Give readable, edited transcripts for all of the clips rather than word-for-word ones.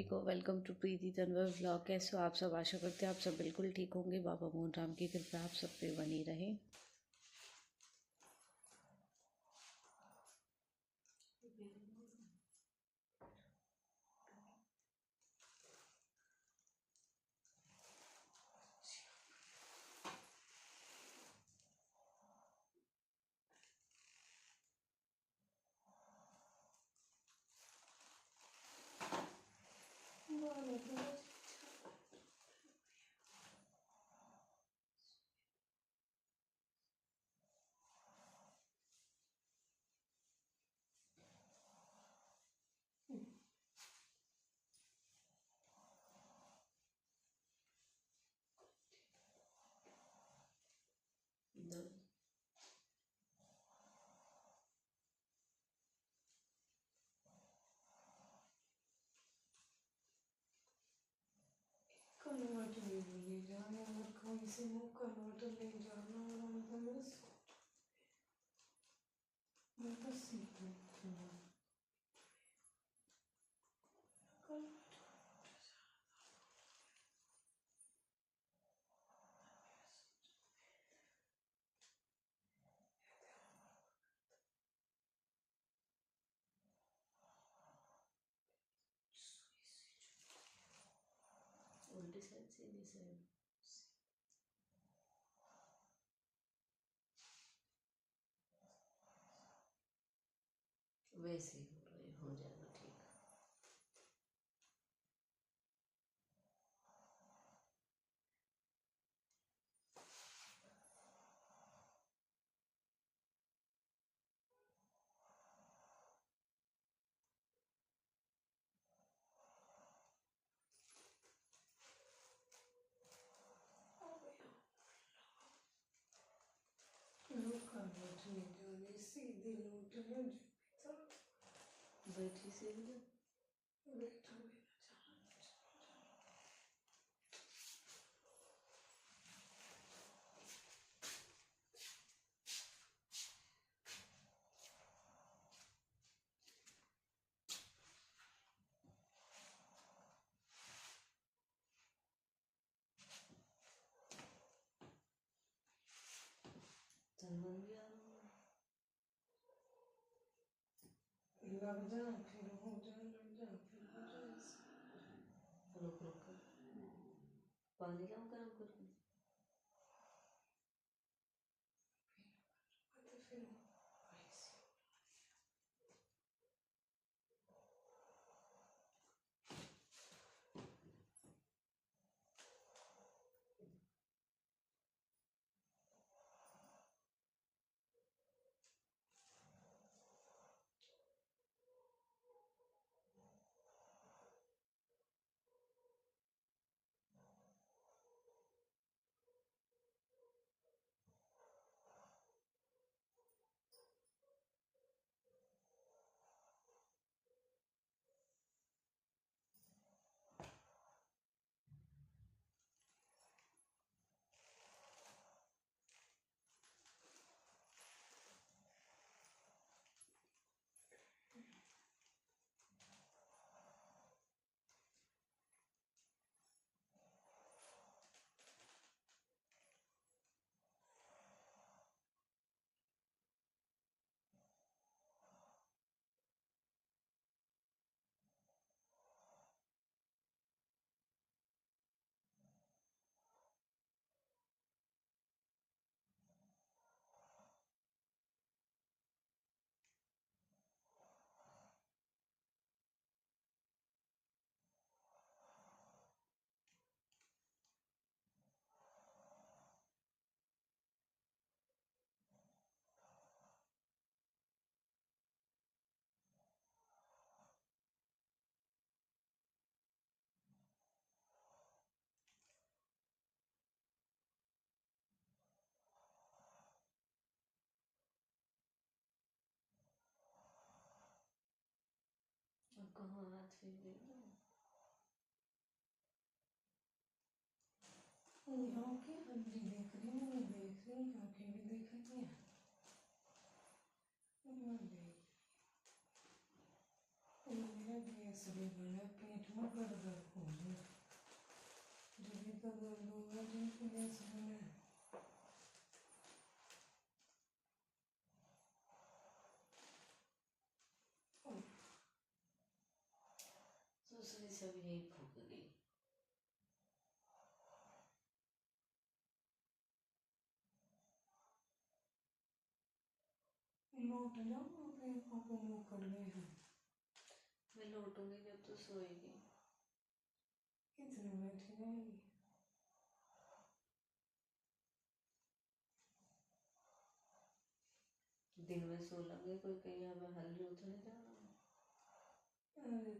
को, welcome to Preeti Tanwar vlog. कैसे हो आप सब? आशा करते हैं आप सब बिल्कुल ठीक होंगे। बाबा मोहन राम की कृपा आप सब पे बनी रहे। कन्वर्टर ले जाना और कहीं से वो कन्वर्टर ले जाना और बस उल्टी साइड सीधी साइड वैसे ही हो जाएगा ठीक। लोग कन्वर्टर ले जाने सीधे लौट में बैठी सीधी बैठा तनवन भी आ लग जा फिर हो जाए लग जा फिर हो जाए रुक रुक कर पानी लाओ गरम करके। तो फिर अब कहाँ हाथ फेर रही हो? यहाँ की हड्डी देख रही हूँ मैं देख रही हूँ आँखें भी देख रही हैं मैं देख मेरा गैस इसलिए मैंने पेट में दर्द हो गया जब भी तो दर्द होगा जिनको गैस बने दूसरी सब यही फूक गई। लौट जाओ अपने को मुँह कर गए हैं मैं लौटूंगी जब तो सोएगी। कितने बैठे रहेगी दिन में सो लगे कोई कहीं हमें हल रही तो नहीं जाना। अरे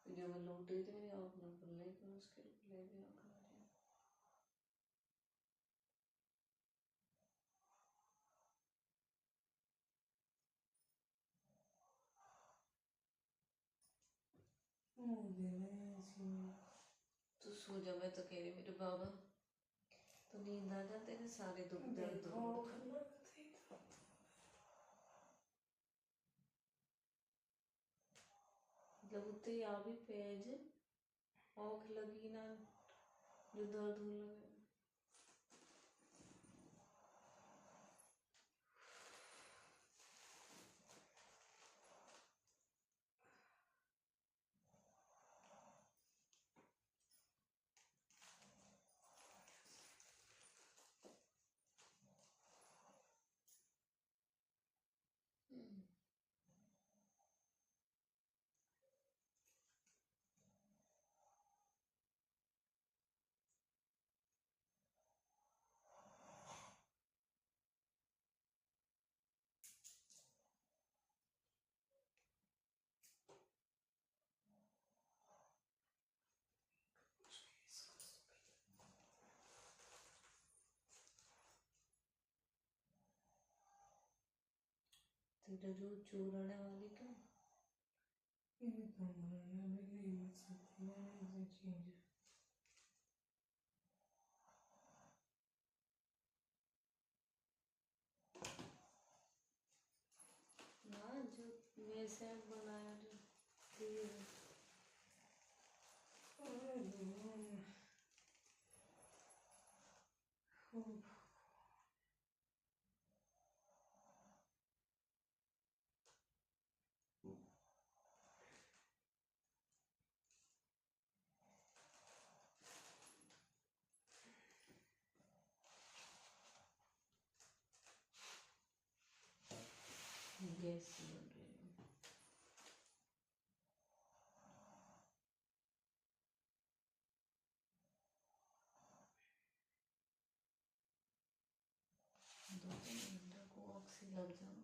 जब मैं लौट रही थी मेरी आँख न खुलने तो मुश्किल खुले भी आँख मेरी। मुँह दे रहे हैं ऐसी तू सो जा, मैं तो कह रही मेरे बाबा तो नींद आ जा, तेरे सारे दुख दर्द देखो दूर। खन्ना थे मतलब उतने आ भी पेज औख लगी ना जो दर्द होने लगे। तेरा जो चूरने वाली क्यों ये तो मरने लगी मत सकती है ऐसी चीज ना जो मैं से बनाया जो दिए अरे भगवान उफ, गैस बन रही है। दो तीन घंटे को ऑक्सी लग जाओ।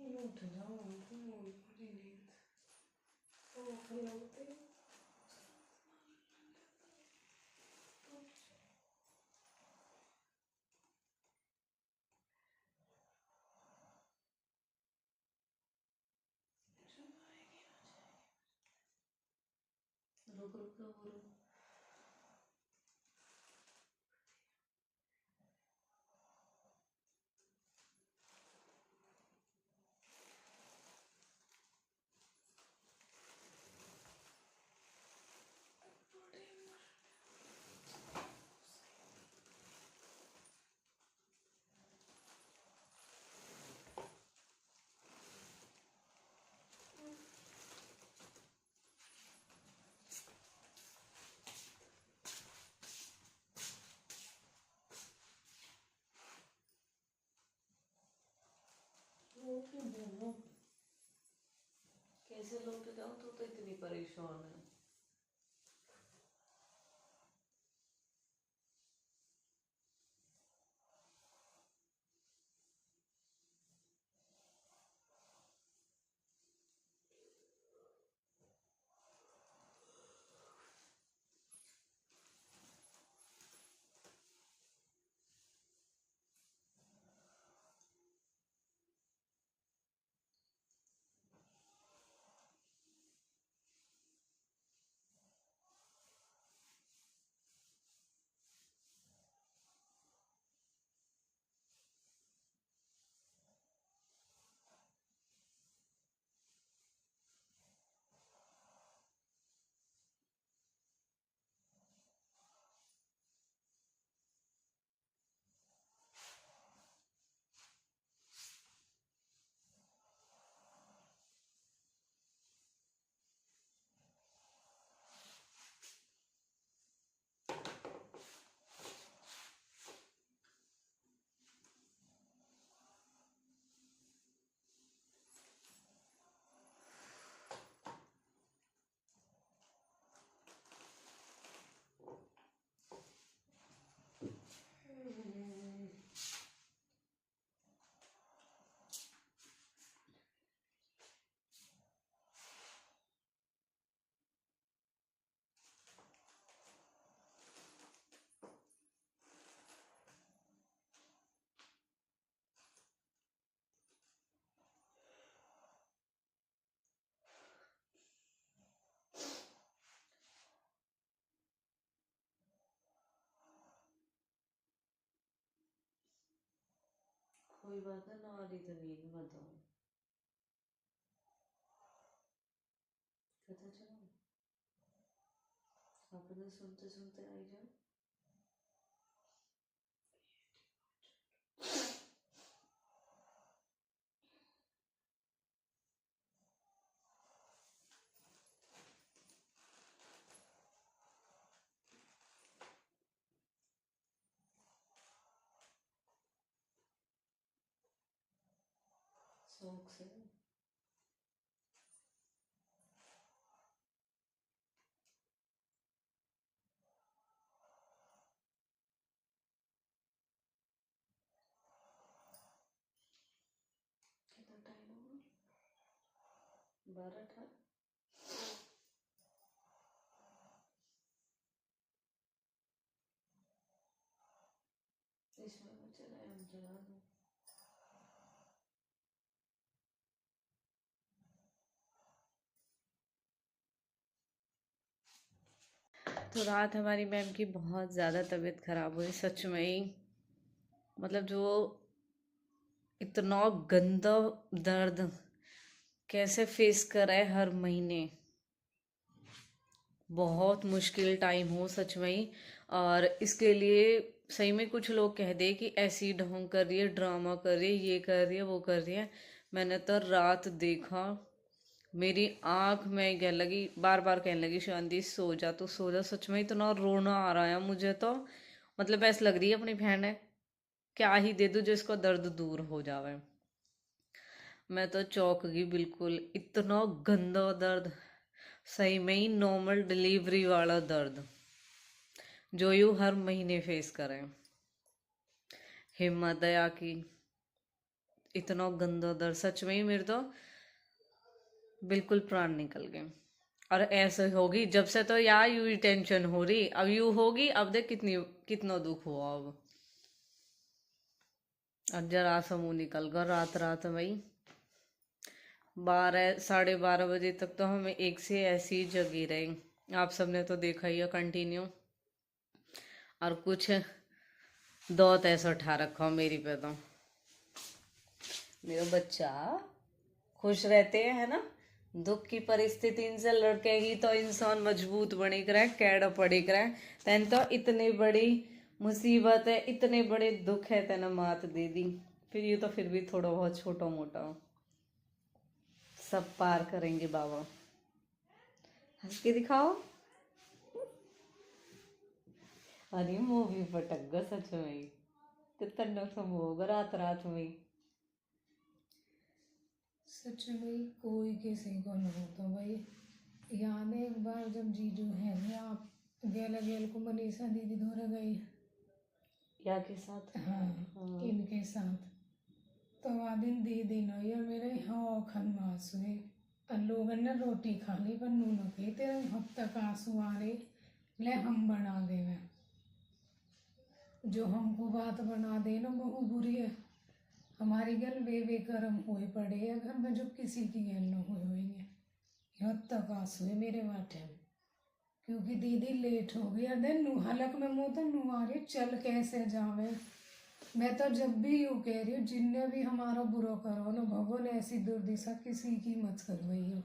उठ जाओ पूरी नींद भूख लगती रुक रुक रुक रुक। कैसे लौट जाऊं, तू तो इतनी परेशान है। कोई बात ना आ रही तो नींद बताओ। पता चला अपने सुनते सुनते आई जाओ। शौक से कितना टाइम हुआ? 12 था। इसमें मैं चलाया, हम चला दो। तो रात हमारी मैम की बहुत ज़्यादा तबीयत ख़राब हुई सच में ही। मतलब जो इतना गंदा दर्द कैसे फेस कर रहा है हर महीने, बहुत मुश्किल टाइम हो सच में ही। और इसके लिए सही में कुछ लोग कह दे कि ऐसी ढोंग कर रही है, ड्रामा कर रही है, ये कर रही है, वो कर रही है। मैंने तो रात देखा, मेरी आंख में कहने लगी, बार बार कहने लगी शांति सो जा, तो सो जा। सच में इतना रोना आ रहा है मुझे तो। मतलब ऐसा लग रही है अपनी बहन है क्या ही दे दूँ जो इसको दर्द दूर हो जावे। मैं तो चौंक गई बिल्कुल, इतना गंदा दर्द, सही में ही नॉर्मल डिलीवरी वाला दर्द जो यू हर महीने फेस करें। हिम्मत है की इतना गंदा दर्द, सच में ही मेरे तो बिल्कुल प्राण निकल गए। और ऐसे होगी जब से, तो यार यू ही टेंशन हो रही, अब यू होगी, अब देख कितनी कितना दुख हुआ अब। और जरा सा मुंह निकल गया रात रात में ही। 12 साढ़े 12 बजे तक तो हमें एक से ऐसी ही जगी रही, आप सबने तो देखा ही है कंटिन्यू। और कुछ दौत ऐसा उठा रखा मेरी पे तो। मेरा बच्चा खुश रहते हैं, है ना। दुख की परिस्थिति इनसे लड़के ही तो इंसान मजबूत बने करे, कैड़ा पड़े करे। तैन तो इतनी बड़ी मुसीबत है, इतने बड़े दुख है, तेना मात दे दी। फिर ये तो फिर भी थोड़ा बहुत छोटा मोटा सब पार करेंगे बाबा। हंस के दिखाओ। अरे मूवी पटक गो सच में ही। कितना समय होगा रात रात में। सच में कोई किसी को नहीं होता भाई। याद है एक बार जब जीजू है नहीं, आप गेला गेल को मनीषा दीदी धोरा गई। या के साथ। हाँ, इनके साथ। तो दिन दीदी न या मेरे हाँ खन में आंसू है। लोगन ने रोटी खा ली पर नून के तेरे हब तक आंसू आ रहे। ले हम बना देवे, जो हमको बात बना दे ना बहुत बुरी है। हमारी गल वे कर्म हुए पड़े है घर में, जो किसी की गल न हुए होंगे। यहाँ तक आंसू है मेरे बाटे में, क्योंकि दीदी लेट हो गई। अरे नू हलक में मुँह तो नू आ रही, चल कैसे जावे। मैं तो जब भी यूँ कह रही हूँ, जिनने भी हमारा बुरा करो ना, भगवान ऐसी दुर्दिशा किसी की मत करवाइयो।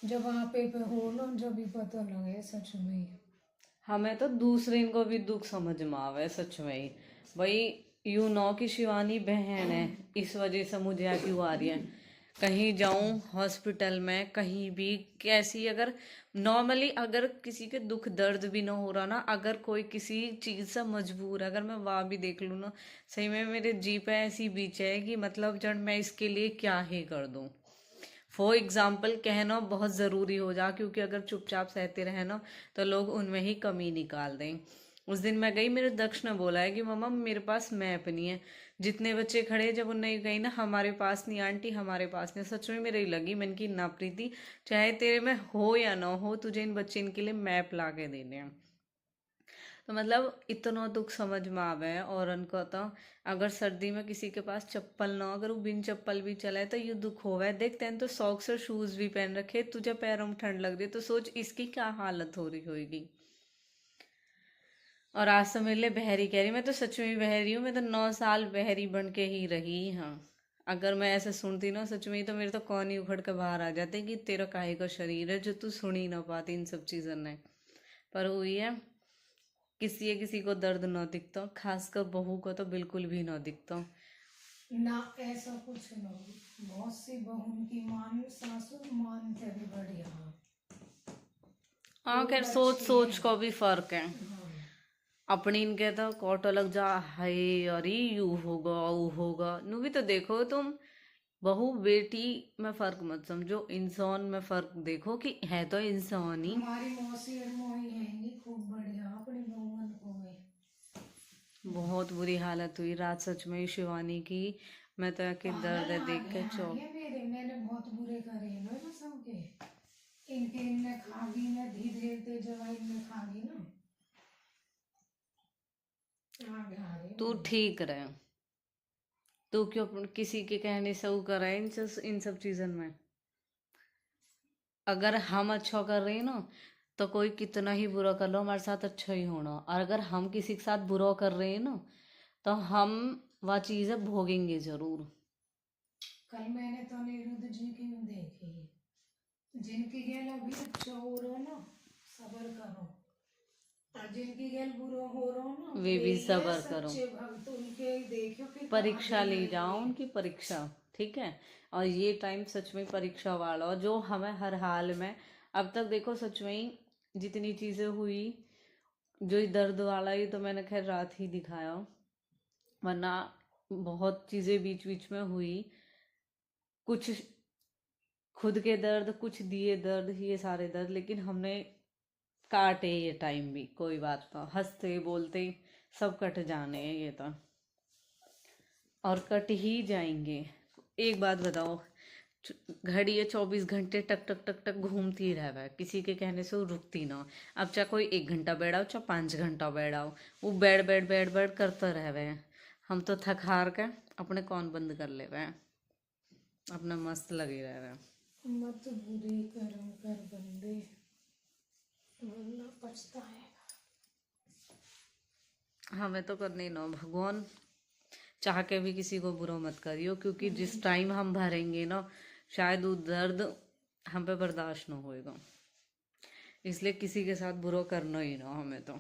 जब आप पे हो ना, जब भी पता लगे सच में ही। हमें तो दूसरे इनको भी दुख समझ में आवे सच में ही। भाई यू नो की शिवानी बहन है, इस वजह से मुझे यहाँ क्यों आ रही है। कहीं जाऊं हॉस्पिटल में, कहीं भी कैसी, अगर नॉर्मली अगर किसी के दुख दर्द भी ना हो रहा ना, अगर कोई किसी चीज़ से मजबूर है, अगर मैं वहाँ भी देख लूँ ना, सही में मेरे जी पे ऐसी बीच है कि मतलब जब मैं इसके लिए क्या ही कर दूँ। फॉर एग्जाम्पल कहना बहुत ज़रूरी हो जा, क्योंकि अगर चुपचाप सहते रहे ना तो लोग उनमें ही कमी निकाल दें। उस दिन मैं गई, मेरे दक्ष ने बोला है कि मम्मा मेरे पास मैप नहीं है। जितने बच्चे खड़े, जब उन्हें गई ना हमारे पास नहीं आंटी, हमारे पास नहीं। सच में मेरी लगी, मन की ना प्रीति, चाहे तेरे में हो या ना हो, तुझे इन बच्चे इनके लिए मैप ला के देने हैं। तो मतलब इतना दुख समझ में आवे है। और उनको तो अगर सर्दी में किसी के पास चप्पल ना हो, अगर वो बिन चप्पल भी चले तो ये दुख होवे। देखते हैं तो सॉक्स और शूज भी पहन रखे, तुझे पैरों में ठंड लग रही, तो सोच इसकी क्या हालत हो रही होगी। और आज तो मेरे लिए बहरी कह रही, मैं तो सच में ही बहरी हूँ। मैं तो 9 साल बहरी बन के ही रही। हाँ, अगर मैं ऐसे सुनती ना सच में ही, तो मेरे तो कौन ही उखड़ के बाहर आ जाते कि तेरा काहे का शरीर है जो तू सुन ही ना पाती इन सब चीज़ों ने। पर हुई है, किसी को दर्द ना दिखता, खासकर बहू को तो बिल्कुल भी ना दिखता। ना ऐसा कुछ नहीं, बहुत सी बहन की मान सासू मानते भी बढ़िया। हाँ, खैर खूब सोच अच्छी सोच है। को भी फर्क है। हाँ, अपनी इनके तो कोटो लग जा, हाय अरे यू होगा वो होगा। नू भी तो देखो तुम, बहू बेटी में फर्क मत समझो, इंसान में फर्क देखो कि है तो इंसान ही। हमारी मौसी और मोही हैंगी खूब बढ़िया अपनी बहुवन को गए। बहुत बुरी हालत हुई रात सच में ही शिवानी की। मैं तो आके दर्द पागल है आ देख गए के हाँ चौक। ये मेरे, मैंने बहुत बुरे करे हैं ना सबके। इनके इनने खागी ने धीरे ते जवाई ने खागी ना, आगे आ रही तू मेरे। ठीक रहे, तू क्यों किसी के कहने से वो कर रहा है इन सब चीजन में। अगर हम अच्छा कर रहे हैं ना, तो कोई कितना ही बुरा कर लो हमारे साथ अच्छा ही होना। और अगर हम किसी के साथ बुरा कर रहे हैं ना, तो हम वह चीज़ें भोगेंगे जरूर। कल मैंने तो अनिरुद्ध जी की देखी, जिनकी गैल अभी अच्छा हो रहा ना, सबर करो। और जिनकी गैल बुरा हो रहा ना, वे भी ये सबर करो, सच्चे भक्त उनके ही देखियो फिर कहाँ परीक्षा दिन ली जाओ रहेंगे। उनकी परीक्षा। ठीक है, और ये टाइम सच में परीक्षा वाला, और जो हमें हर हाल में अब तक देखो सच में ही जितनी चीज़ें हुई, जो ये दर्द वाला ही तो मैंने खैर रात ही दिखाया, वरना बहुत चीज़ें बीच बीच में हुई। कुछ खुद के दर्द, कुछ दिए दर्द, ये सारे दर्द, लेकिन हमने काटे ये टाइम भी। कोई बात ना, हंसते बोलते सब कट जाने हैं ये तो। और कट ही जाएंगे। एक बात बताओ, घड़ी है 24 घंटे टक टक टक टक घूमती रहे, किसी के कहने से वो रुकती ना। अब चाहे कोई 1 घंटा बैठाओ चाहे 5 घंटा बैठाओ, वो बैठ बैठ बैठ बैठ करते रहे। हम तो थक हार के अपने कौन बंद कर ले हुए, अपना मस्त लगे रहे। मत बुरे कर्म कर बंदे, वरना पछताएगा। हमें तो करनी ना, भगवान चाह के भी किसी को बुरा मत करियो, क्योंकि जिस टाइम हम भरेंगे ना, शायद वो दर्द हम पे बर्दाश्त ना होएगा। इसलिए किसी के साथ बुरा करना ही ना हमें तो।